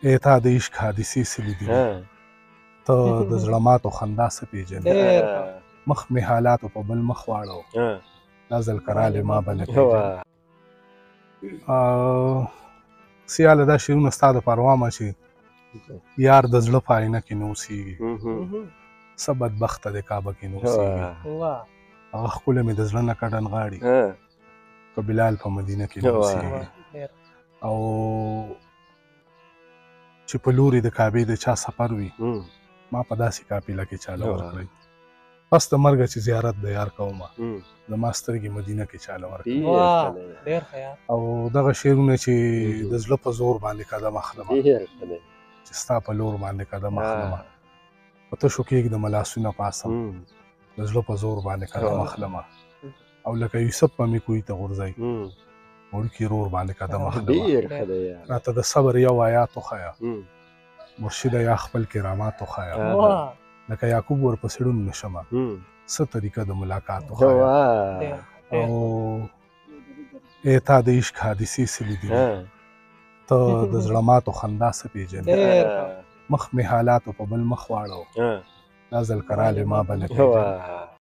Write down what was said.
ای تا د عشق حادثې څه لیدلي ته د زړه ماتو خندا څه پېژنې مخ مې حالاتو په بل مخ واړو دا ځل که رالې ما به نه پېژنې سیاله دا شعرونه ستا دپاره وامه چې یار د زړه په آینه کې نه اوسېږي څه بدبخته دی کعبه کې نه اوسېږي هغه ښکلی مې د زړه نه کډن غاړي که بلال په مدینه کې نه اوسېږي او چې په لوري د کعبې د چا سفر وي ما په داسې قافله کې چاله ورکړئ پس د مرګه چې زیارت د یار کومه زما سترګې مدینه کې چاله ورکړئ او دغه شعرونه چې د زړه په زور باندې قدم اخلمه چې ستا په لور باندې قدم اخلمه په تشو کېږدمه لاسونه پاسم د زړه په زور باندې قدم اخلمه او لکه یوسف به مې کوی ته غورځئ وړوکي رور باندې قدم اخلمه راته د صبر یو آیات وښیه مرشده یا خپل کرامات وښیه لکه یعقوب ورپسې ړوند نه شمه څه طریقه د ملاقات وښیه او ای تا د عشق حادثې څه لیدلي ته د زړه ماتو خندا څه پېژنې مخ مې حالاتو په بل مخ واړو دا ځل که رالې ما به نه پېژنې